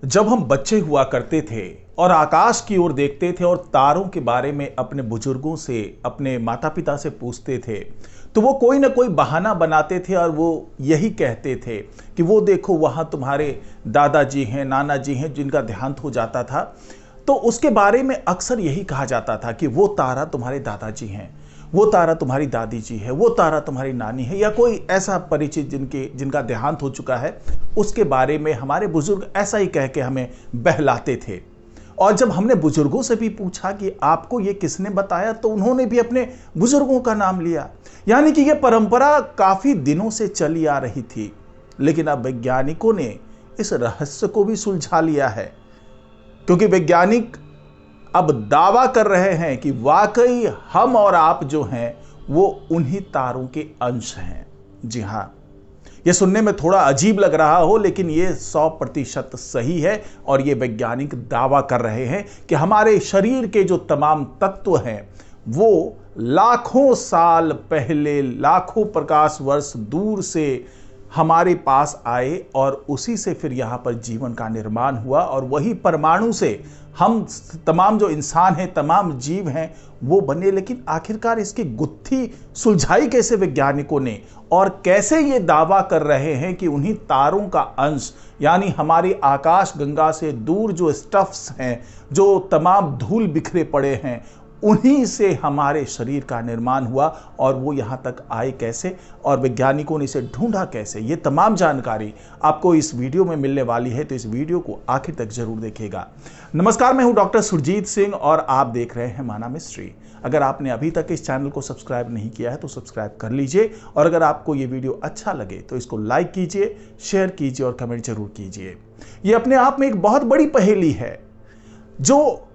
जब हम बच्चे हुआ करते थे और आकाश की ओर देखते थे और तारों के बारे में अपने बुजुर्गों से, अपने माता पिता से पूछते थे, तो वो कोई ना कोई बहाना बनाते थे और वो यही कहते थे कि वो देखो वहाँ तुम्हारे दादाजी हैं, नाना जी हैं जिनका देहांत हो जाता था। तो उसके बारे में अक्सर यही कहा जाता था कि वो तारा तुम्हारे दादाजी हैं, वो तारा तुम्हारी दादी जी है, वो तारा तुम्हारी नानी है, या कोई ऐसा परिचित जिनका देहांत हो चुका है, उसके बारे में हमारे बुजुर्ग ऐसा ही कह के हमें बहलाते थे। और जब हमने बुजुर्गों से भी पूछा कि आपको ये किसने बताया, तो उन्होंने भी अपने बुजुर्गों का नाम लिया। यानी कि ये परंपरा काफी दिनों से चली आ रही थी, लेकिन अब वैज्ञानिकों ने इस रहस्य को भी सुलझा लिया है, क्योंकि वैज्ञानिक अब दावा कर रहे हैं कि वाकई हम और आप जो हैं वो उन्हीं तारों के अंश हैं। जी हां, यह सुनने में थोड़ा अजीब लग रहा हो, लेकिन यह 100% सही है। और ये वैज्ञानिक दावा कर रहे हैं कि हमारे शरीर के जो तमाम तत्व हैं वो लाखों साल पहले, लाखों प्रकाश वर्ष दूर से हमारे पास आए और उसी से फिर यहाँ पर जीवन का निर्माण हुआ, और वही परमाणु से हम तमाम जो इंसान हैं, तमाम जीव हैं, वो बने। लेकिन आखिरकार इसकी गुत्थी सुलझाई कैसे वैज्ञानिकों ने, और कैसे ये दावा कर रहे हैं कि उन्हीं तारों का अंश, यानी हमारी आकाश गंगा से दूर जो स्टफ्स हैं, जो तमाम धूल बिखरे पड़े हैं, उन्हीं से हमारे शरीर का निर्माण हुआ, और वो यहाँ तक आए कैसे, और वैज्ञानिकों ने इसे ढूंढा कैसे, ये तमाम जानकारी आपको इस वीडियो में मिलने वाली है। तो इस वीडियो को आखिर तक जरूर देखिएगा। नमस्कार, मैं हूं डॉक्टर सुरजीत सिंह और आप देख रहे हैं माना मिस्ट्री। अगर आपने अभी तक इस चैनल को सब्सक्राइब नहीं किया है तो सब्सक्राइब कर लीजिए, और अगर आपको ये वीडियो अच्छा लगे तो इसको लाइक कीजिए, शेयर कीजिए और कमेंट जरूर कीजिए। ये अपने आप में एक बहुत बड़ी पहेली है, जो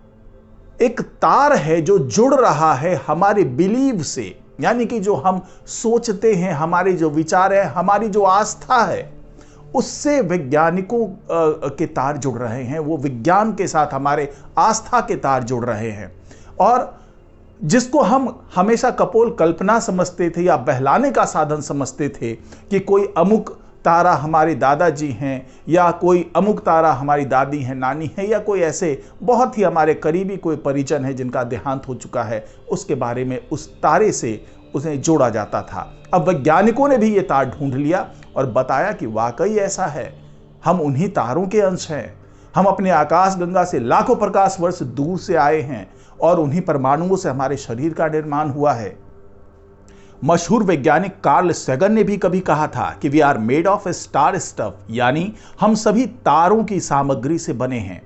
एक तार है जो जुड़ रहा है हमारे बिलीव से, यानी कि जो हम सोचते हैं, हमारे जो विचार है, हमारी जो आस्था है, उससे वैज्ञानिकों के तार जुड़ रहे हैं। वो विज्ञान के साथ हमारे आस्था के तार जुड़ रहे हैं, और जिसको हम हमेशा कपोल कल्पना समझते थे या बहलाने का साधन समझते थे कि कोई अमुक तारा हमारे दादाजी हैं, या कोई अमुक तारा हमारी दादी है, नानी है, या कोई ऐसे बहुत ही हमारे करीबी कोई परिजन है जिनका देहांत हो चुका है, उसके बारे में उस तारे से उसे जोड़ा जाता था। अब वैज्ञानिकों ने भी ये तार ढूंढ लिया और बताया कि वाकई ऐसा है, हम उन्हीं तारों के अंश हैं। हम अपने आकाश गंगा से लाखों प्रकाश वर्ष दूर से आए हैं, और उन्हीं परमाणुओं से हमारे शरीर का निर्माण हुआ है। मशहूर वैज्ञानिक कार्ल सेगन ने भी कभी कहा था कि we are made of star stuff, यानी हम सभी तारों की सामग्री से बने हैं।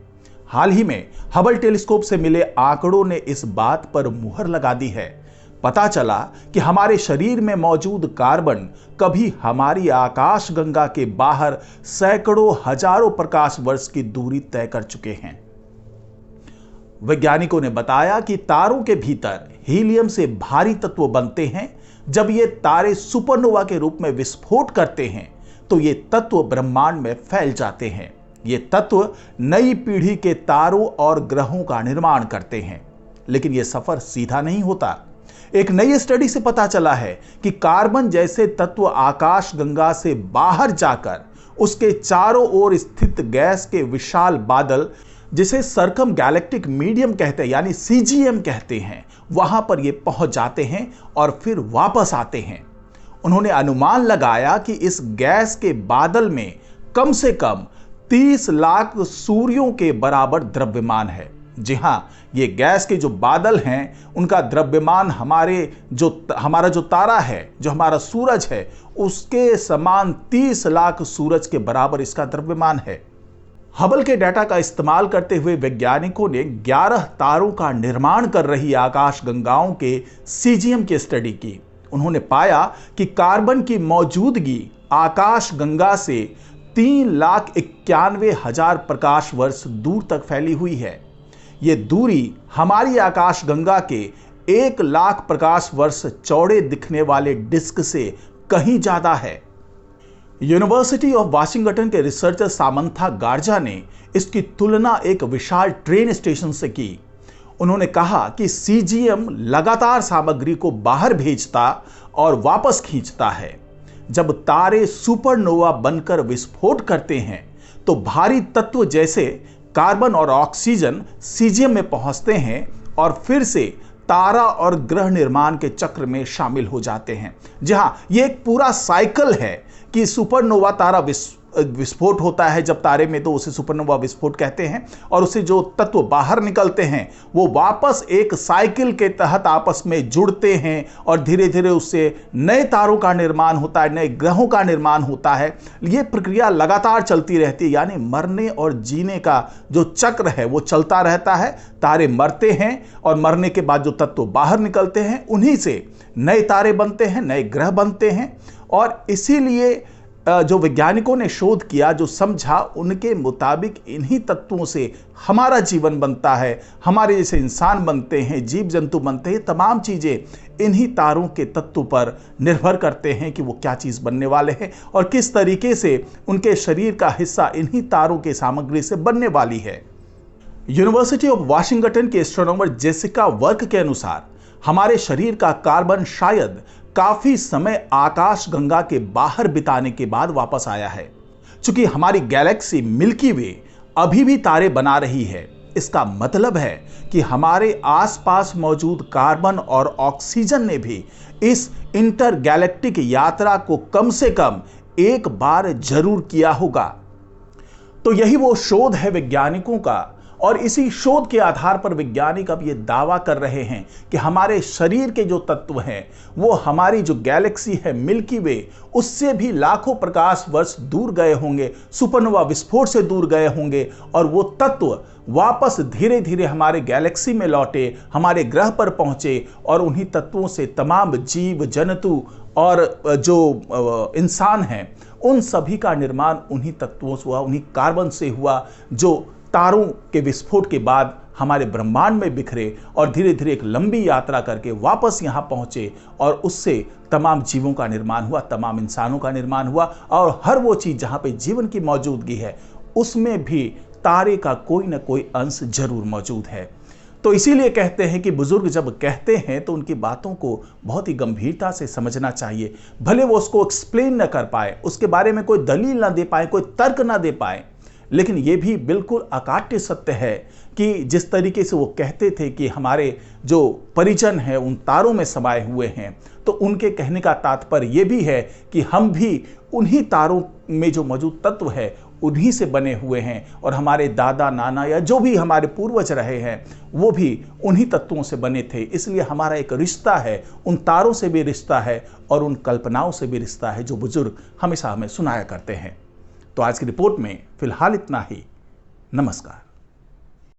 हाल ही में हबल टेलीस्कोप से मिले आंकड़ों ने इस बात पर मुहर लगा दी है। पता चला कि हमारे शरीर में मौजूद कार्बन कभी हमारी आकाश गंगा के बाहर सैकड़ों हजारों प्रकाश वर्ष की दूरी तय कर चुके हैं। वैज्ञानिकों ने बताया कि तारों के भीतर हीलियम से भारी तत्व बनते हैं। जब ये तारे सुपरनोवा के रूप में विस्फोट करते हैं तो ये तत्व ब्रह्मांड में फैल जाते हैं। ये तत्व नई पीढ़ी के तारों और ग्रहों का निर्माण करते हैं। लेकिन यह सफर सीधा नहीं होता। एक नई स्टडी से पता चला है कि कार्बन जैसे तत्व आकाश गंगा से बाहर जाकर उसके चारों ओर स्थित गैस के विशाल बादल, जिसे सर्कम गैलेक्टिक मीडियम कहते हैं, यानी सीजीएम कहते हैं, वहां पर ये पहुंच जाते हैं और फिर वापस आते हैं। उन्होंने अनुमान लगाया कि इस गैस के बादल में कम से कम 30 लाख सूर्यों के बराबर द्रव्यमान है। जी हां, ये गैस के जो बादल हैं उनका द्रव्यमान हमारा जो तारा है, जो हमारा सूरज है, उसके समान 30 लाख सूरज के बराबर इसका द्रव्यमान है। हबल के डाटा का इस्तेमाल करते हुए वैज्ञानिकों ने 11 तारों का निर्माण कर रही आकाश गंगाओं के सीजीएम की स्टडी की। उन्होंने पाया कि कार्बन की मौजूदगी आकाश गंगा से 3,91,000 प्रकाश वर्ष दूर तक फैली हुई है। यह दूरी हमारी आकाश गंगा के 1 लाख प्रकाश वर्ष चौड़े दिखने वाले डिस्क से कहीं ज्यादा है। यूनिवर्सिटी ऑफ वाशिंगटन के रिसर्चर सामंथा गार्जा ने इसकी तुलना एक विशाल ट्रेन स्टेशन से की। उन्होंने कहा कि सीजीएम लगातार सामग्री को बाहर भेजता और वापस खींचता है। जब तारे सुपरनोवा बनकर विस्फोट करते हैं तो भारी तत्व जैसे कार्बन और ऑक्सीजन सीजियम में पहुंचते हैं और फिर से तारा और ग्रह निर्माण के चक्र में शामिल हो जाते हैं। जहां यह एक पूरा साइकिल है कि सुपरनोवा तारा विस्फोट होता है जब तारे में, तो उसे सुपरनोवा विस्फोट कहते हैं, और उसे जो तत्व बाहर निकलते हैं वो वापस एक साइकिल के तहत आपस में जुड़ते हैं और धीरे धीरे उससे नए तारों का निर्माण होता है, नए ग्रहों का निर्माण होता है। ये प्रक्रिया लगातार चलती रहती है, यानी मरने और जीने का जो चक्र है वो चलता रहता है। तारे मरते हैं और मरने के बाद जो तत्व बाहर निकलते हैं उन्हीं से नए तारे बनते हैं, नए ग्रह बनते हैं। और इसीलिए जो वैज्ञानिकों ने शोध किया, जो समझा, उनके मुताबिक इन्हीं तत्वों से हमारा जीवन बनता है, हमारे जैसे इंसान बनते हैं, जीव जंतु बनते हैं। तमाम चीज़ें इन्हीं तारों के तत्व पर निर्भर करते हैं कि वो क्या चीज़ बनने वाले हैं और किस तरीके से उनके शरीर का हिस्सा इन्हीं तारों के सामग्री से बनने वाली है। यूनिवर्सिटी ऑफ वाशिंगटन के एस्ट्रोनॉमर जेसिका वर्क के अनुसार हमारे शरीर का कार्बन शायद काफी समय आकाश गंगा के बाहर बिताने के बाद वापस आया है। चूंकि हमारी गैलेक्सी मिल्की वे अभी भी तारे बना रही है, इसका मतलब है कि हमारे आसपास मौजूद कार्बन और ऑक्सीजन ने भी इस इंटरगैलेक्टिक यात्रा को कम से कम एक बार जरूर किया होगा। तो यही वो शोध है वैज्ञानिकों का, और इसी शोध के आधार पर वैज्ञानिक अब ये दावा कर रहे हैं कि हमारे शरीर के जो तत्व हैं वो हमारी जो गैलेक्सी है मिल्की वे उससे भी लाखों प्रकाश वर्ष दूर गए होंगे, सुपरनोवा विस्फोट से दूर गए होंगे, और वो तत्व वापस धीरे धीरे हमारे गैलेक्सी में लौटे, हमारे ग्रह पर पहुंचे, और उन्हीं तत्वों से तमाम जीव जंतु और जो इंसान हैं उन सभी का निर्माण उन्हीं तत्वों से हुआ, उन्हीं कार्बन से हुआ, जो तारों के विस्फोट के बाद हमारे ब्रह्मांड में बिखरे और धीरे धीरे एक लंबी यात्रा करके वापस यहाँ पहुँचे, और उससे तमाम जीवों का निर्माण हुआ, तमाम इंसानों का निर्माण हुआ, और हर वो चीज़ जहाँ पे जीवन की मौजूदगी है उसमें भी तारे का कोई ना कोई अंश जरूर मौजूद है। तो इसीलिए कहते हैं कि बुजुर्ग जब कहते हैं तो उनकी बातों को बहुत ही गंभीरता से समझना चाहिए। भले वो उसको एक्सप्लेन न कर पाए, उसके बारे में कोई दलील ना दे पाए, कोई तर्क ना दे पाए, लेकिन ये भी बिल्कुल अकाट्य सत्य है कि जिस तरीके से वो कहते थे कि हमारे जो परिजन हैं उन तारों में समाये हुए हैं, तो उनके कहने का तात्पर्य ये भी है कि हम भी उन्हीं तारों में जो मौजूद तत्व है उन्हीं से बने हुए हैं, और हमारे दादा नाना या जो भी हमारे पूर्वज रहे हैं वो भी उन्हीं तत्वों से बने थे। इसलिए हमारा एक रिश्ता है, उन तारों से भी रिश्ता है और उन कल्पनाओं से भी रिश्ता है जो बुजुर्ग हमेशा हमें सुनाया करते हैं। तो आज की रिपोर्ट में फिलहाल इतना ही। नमस्कार।